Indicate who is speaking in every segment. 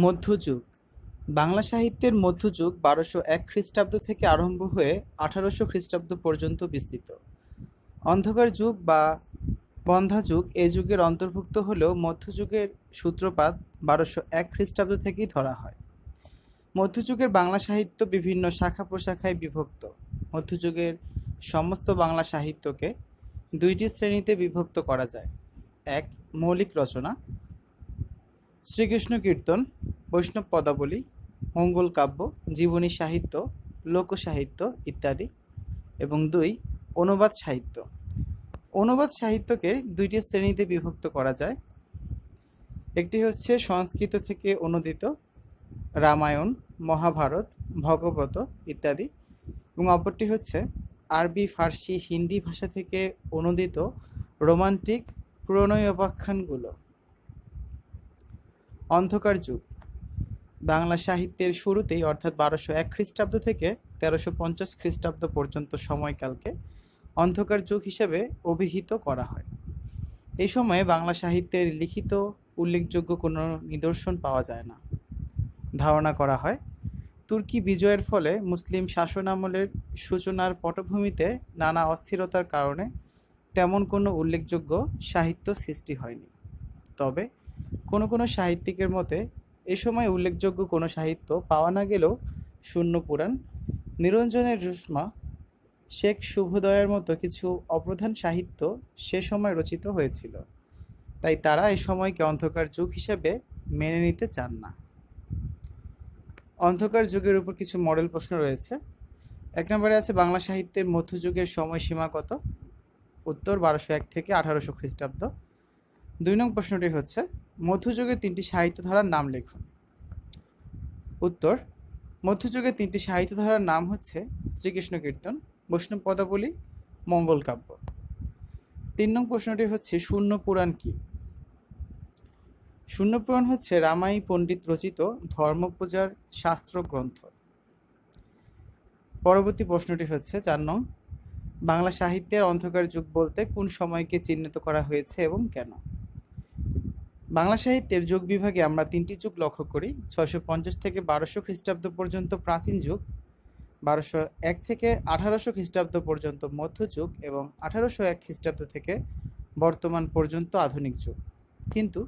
Speaker 1: মধ্যযুগ বাংলা সাহিত্যের মধ্যযুগ ১২০১ খ্রিস্টাব্দ থেকে আরম্ভ হয়ে ১৮০০ খ্রিস্টাব্দ পর্যন্ত বিস্তৃত। অন্ধকার যুগ বা বন্ধ্যা যুগ এ যুগের অন্তর্ভুক্ত হলেও মধ্যযুগের সূত্রপাত ১২০১ খ্রিস্টাব্দ থেকেই ধরা হয়। মধ্যযুগের বাংলা সাহিত্য বিভিন্ন শাখা প্রশাখায় বিভক্ত। মধ্যযুগের সমস্ত বাংলা সাহিত্যকে দুইটি শ্রেণীতে বিভক্ত করা যায়। এক, মৌলিক রচনা, শ্রীকৃষ্ণ কীর্তন, বৈষ্ণব পদাবলী, মঙ্গল কাব্য, জীবনী সাহিত্য, লোকসাহিত্য ইত্যাদি। এবং দুই, অনুবাদ সাহিত্য। অনুবাদ সাহিত্যকে দুইটি শ্রেণীতে বিভক্ত করা যায়। একটি হচ্ছে সংস্কৃত থেকে অনুদিত রামায়ণ, মহাভারত, ভগবত ইত্যাদি, এবং অপরটি হচ্ছে আরবি, ফার্সি, হিন্দি ভাষা থেকে অনুদিত রোমান্টিক প্রণয়োপাখ্যানগুলো। অন্ধকার যুগ বাংলা সাহিত্যের শুরুতেই অর্থাৎ ১২০১ খ্রিস্টাব্দ থেকে ১৩৫০ খ্রিস্টাব্দ পর্যন্ত সময়কালকে অন্ধকার যুগ হিসেবে অভিহিত করা হয়। এই সময়ে বাংলা সাহিত্যের লিখিত উল্লেখযোগ্য কোনো নিদর্শন পাওয়া যায় না। ধারণা করা হয় তুর্কি বিজয়ের ফলে মুসলিম শাসনামলের সূচনার পটভূমিতে নানা অস্থিরতার কারণে তেমন কোনো উল্লেখযোগ্য সাহিত্য সৃষ্টি হয়নি। তবে কোনো কোনো সাহিত্যিকের মতে এ সময় উল্লেখযোগ্য কোনো সাহিত্য পাওয়া না গেলেও শূন্য পুরাণ, নিরঞ্জনের রুসমা, শেখ শুভোদয়ের মতো কিছু অপ্রধান সাহিত্য সে সময় রচিত হয়েছিল। তাই তারা এই সময়কে অন্ধকার যুগ হিসেবে মেনে নিতে চান না। অন্ধকার যুগের উপর কিছু মডেল প্রশ্ন রয়েছে। ১ নম্বরে আছে বাংলা সাহিত্যের মধ্যযুগের সময়সীমা কত? উত্তর ১২০১ থেকে ১৮০০ খ্রিস্টাব্দ। ২ নং প্রশ্নটি হচ্ছে মধ্যযুগের ৩টি সাহিত্যধারার নাম লিখুন। উত্তর, মধ্যযুগের ৩টি সাহিত্যধারার নাম হচ্ছে শ্রীকৃষ্ণ কীর্তন, বৈষ্ণব পদাবলী, মঙ্গল কাব্য। ৩ নং প্রশ্নটি হচ্ছে শূন্য পুরাণ কি? শূন্য পুরাণ হচ্ছে রামাই পণ্ডিত রচিত ধর্মপূজার শাস্ত্র গ্রন্থ। পরবর্তী প্রশ্নটি হচ্ছে ৪ নং, বাংলা সাহিত্যের অন্ধকার যুগ বলতে কোন সময়কে চিহ্নিত করা হয়েছে এবং কেন? বাংলা সাহিত্যের যুগ বিভাগে আমরা ৩টি যুগ লক্ষ্য করি। ৬৫০ থেকে ১২০০ খ্রিস্টাব্দ পর্যন্ত প্রাচীন যুগ, ১২০১ থেকে ১৮০০ খ্রিস্টাব্দ পর্যন্ত মধ্যযুগ এবং ১৮০১ খ্রিস্টাব্দ থেকে বর্তমান পর্যন্ত আধুনিক যুগ। কিন্তু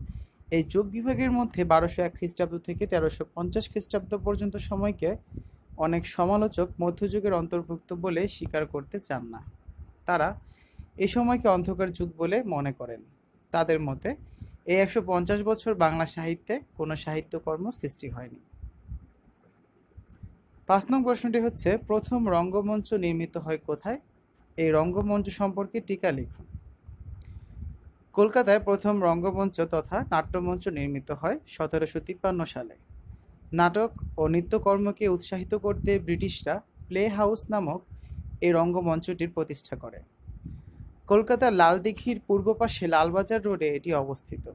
Speaker 1: এই যুগ বিভাগের মধ্যে ১২০১ খ্রিস্টাব্দ থেকে ১৩৫০ খ্রিস্টাব্দ পর্যন্ত সময়কে অনেক সমালোচক মধ্যযুগের অন্তর্ভুক্ত বলে স্বীকার করতে চান না। তারা এই সময়কে অন্ধকার যুগ বলে মনে করেন। তাদের মতে এই ১৫০ বছর বাংলা সাহিত্যে কোনো সাহিত্যকর্ম সৃষ্টি হয়নি। ৫ নং প্রশ্নটি হচ্ছে প্রথম রঙ্গমঞ্চ নির্মিত হয় কোথায়? এই রঙ্গমঞ্চ সম্পর্কে টীকা লিখুন। কলকাতায় প্রথম রঙ্গমঞ্চ তথা নাট্যমঞ্চ নির্মিত হয় ১৭৫৩ সালে। নাটক ও নৃত্যকর্মকে উৎসাহিত করতে ব্রিটিশরা প্লে হাউস নামক এই রঙ্গমঞ্চটির প্রতিষ্ঠা করে। কলকাতার লালদিঘির পূর্ব পাশে লালবাজার রোডে এটি অবস্থিত।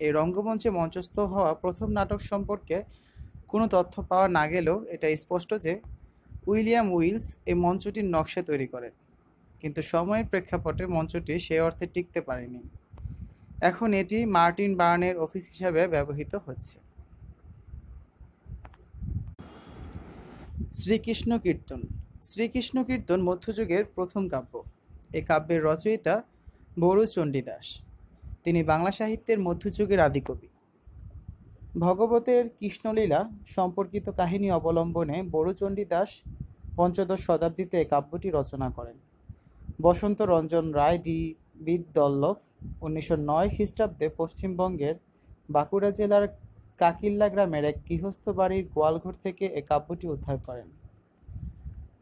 Speaker 1: এই রঙ্গমঞ্চে মঞ্চস্থ হওয়া প্রথম নাটক সম্পর্কে কোনো তথ্য পাওয়া না গেলেও এটা স্পষ্ট যে উইলিয়াম উইলস এই মঞ্চটির নকশা তৈরি করেন, কিন্তু সময়ের প্রেক্ষাপটে মঞ্চটি সে অর্থে টিকতে পারেনি। এখন এটি মার্টিন বার্নের অফিস হিসাবে ব্যবহৃত হচ্ছে। শ্রীকৃষ্ণ কীর্তন। শ্রীকৃষ্ণ কীর্তন মধ্যযুগের প্রথম কাব্য। এই কাব্যের রচয়িতা বড়ু চণ্ডীদাস। তিনি বাংলা সাহিত্যের মধ্যযুগের আদিকবি। ভগবতের কৃষ্ণলীলা সম্পর্কিত কাহিনী অবলম্বনে বড়ু চণ্ডীদাস পঞ্চদশ শতাব্দীতে এই কাব্যটি রচনা করেন। বসন্ত রঞ্জন রায় বিদ্বল্লভ ১৯০৯ খ্রিস্টাব্দে পশ্চিমবঙ্গের বাঁকুড়া জেলার কাকিল্লা গ্রামের এক গৃহস্থ বাড়ির গোয়ালঘর থেকে এ কাব্যটি উদ্ধার করেন।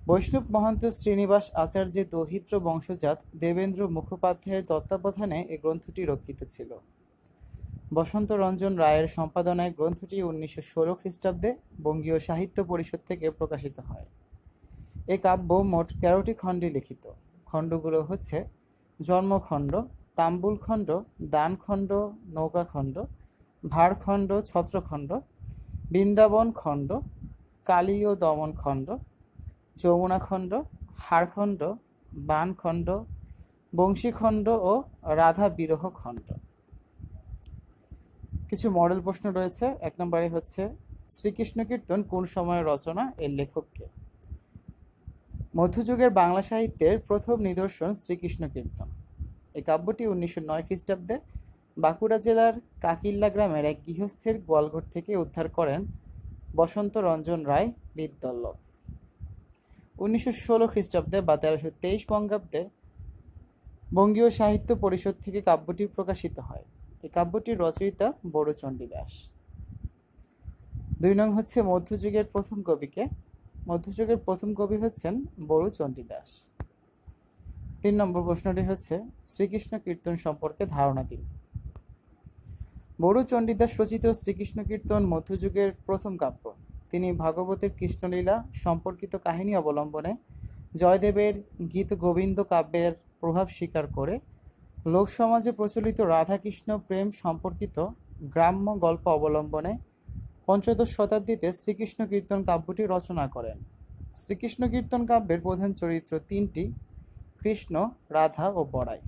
Speaker 1: বৈষ্ণব মহন্ত শ্রীনিবাস আচার্যের দৌহিত্র বংশজাত দেবেন্দ্র মুখোপাধ্যায়ের তত্ত্বাবধানে এ গ্রন্থটি রক্ষিত ছিল। বসন্ত রঞ্জন রায়ের সম্পাদনায় গ্রন্থটি ১৯১৬ খ্রিস্টাব্দে বঙ্গীয় সাহিত্য পরিষদ থেকে প্রকাশিত হয়। এ কাব্য মোট ১৩টি খণ্ডে লিখিত। খণ্ডগুলো হচ্ছে জন্মখণ্ড, তাম্বুলখণ্ড, দানখণ্ড, নৌকাখণ্ড, ভারখণ্ড, ছত্রখণ্ড, বৃন্দাবন খণ্ড, কালী ও দমন খণ্ড, যমুনাখণ্ড, হারখণ্ড, বানখণ্ড, বংশীখণ্ড ও রাধা বিরহ খণ্ড। কিছু মডেল প্রশ্ন রয়েছে। 1 নম্বরে হচ্ছে শ্রীকৃষ্ণ কীর্তন কোন সময়ের রচনা, এর লেখককে? মধ্যযুগের বাংলা সাহিত্যের প্রথম নিদর্শন শ্রীকৃষ্ণ কীর্তন। এই কাব্যটি 1909 খ্রিস্টাব্দে বাঁকুড়া জেলার কাকিল্লা গ্রামের এক গৃহস্থের গোয়ালঘর থেকে উদ্ধার করেন বসন্ত রঞ্জন রায় বিদ্বল্লভ। 1916 খ্রিস্টাব্দে বা 1323 বঙ্গাব্দে বঙ্গীয় সাহিত্য পরিষদ থেকে কাব্যটি প্রকাশিত হয়। এই কাব্যটির রচয়িতা বড়ুচণ্ডী দাস। 2 নং হচ্ছে মধ্যযুগের প্রথম কবিকে। মধ্যযুগের প্রথম কবি হচ্ছেন বড়ুচণ্ডী দাস। 3 নম্বর প্রশ্নটি হচ্ছে শ্রীকৃষ্ণ কীর্তন সম্পর্কে ধারণা দিন। বড়ুচণ্ডী দাস রচিত শ্রীকৃষ্ণ কীর্তন মধ্যযুগের প্রথম কাব্য। তিনি ভাগবতের কৃষ্ণলীলা সম্পর্কিত কাহিনী অবলম্বনে জয়দেবের গীত গোবিন্দ কাব্যের প্রভাব স্বীকার করে লোকসমাজে প্রচলিত রাধাকৃষ্ণ প্রেম সম্পর্কিত গ্রাম্য গল্প অবলম্বনে পঞ্চদশ শতাব্দীতে শ্রীকৃষ্ণ কীর্তন কাব্যটি রচনা করেন। শ্রীকৃষ্ণ কীর্তন কাব্যের প্রধান চরিত্র 3টি: কৃষ্ণ, রাধা ও বড়াই।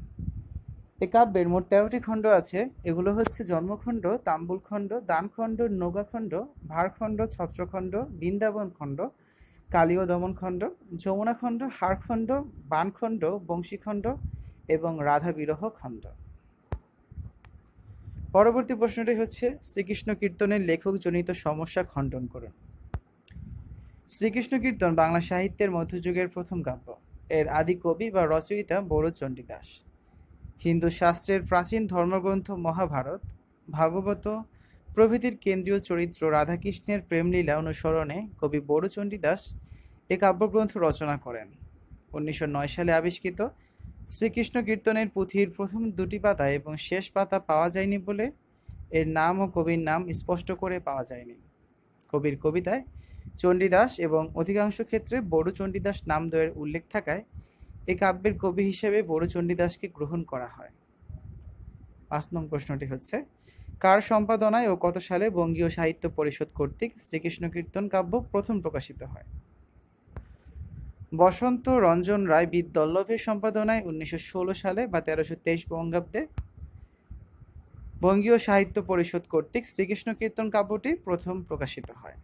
Speaker 1: এই কাব্যের মোট 13টি খণ্ড আছে। এগুলো হচ্ছে জন্মখণ্ড, তাম্বুলখণ্ড, দানখণ্ড, নৌকাখণ্ড, ভারখণ্ড, ছত্রখণ্ড, বৃন্দাবন খণ্ড, কালীয় দমন খণ্ড, যমুনা খণ্ড, হারখণ্ড, বানখণ্ড, বংশীখণ্ড এবং রাধা বিরহ খণ্ড। পরবর্তী প্রশ্নটি হচ্ছে শ্রীকৃষ্ণ কীর্তনের লেখকজনিত সমস্যা খণ্ডন করুন। শ্রীকৃষ্ণ কীর্তন বাংলা সাহিত্যের মধ্যযুগের প্রথম কাব্য। এর আদি কবি বা রচয়িতা বড়ুচণ্ডী দাস। হিন্দু শাস্ত্রের প্রাচীন ধর্মগ্রন্থ মহাভারত, ভাগবত প্রভৃতির কেন্দ্রীয় চরিত্র রাধাকৃষ্ণের প্রেমলীলা অনুসরণে কবি বড়ুচণ্ডী দাস এ কাব্যগ্রন্থ রচনা করেন। 1909 সালে আবিষ্কৃত শ্রীকৃষ্ণ কীর্তনের পুঁথির প্রথম 2টি পাতা এবং শেষ পাতা পাওয়া যায়নি বলে এর নাম ও কবির নাম স্পষ্ট করে পাওয়া যায়নি। কবির কবিতায় চণ্ডীদাস এবং অধিকাংশ ক্ষেত্রে বড়ুচণ্ডী দাস নামদ্বয়ের উল্লেখ থাকায় এই কাব্যের কবি হিসেবে বড়ুচণ্ডী দাসকে গ্রহণ করা হয়। 5 নং প্রশ্নটি হচ্ছে কার সম্পাদনায় ও কত সালে বঙ্গীয় সাহিত্য পরিষদ কর্তৃক শ্রীকৃষ্ণ কীর্তন কাব্য প্রথম প্রকাশিত হয়? বসন্ত রঞ্জন রায় বিদ্বল্লভের সম্পাদনায় 1916 সালে বা 1323 বঙ্গাব্দে বঙ্গীয় সাহিত্য পরিষদ কর্তৃক শ্রীকৃষ্ণ কীর্তন কাব্যটি প্রথম প্রকাশিত হয়।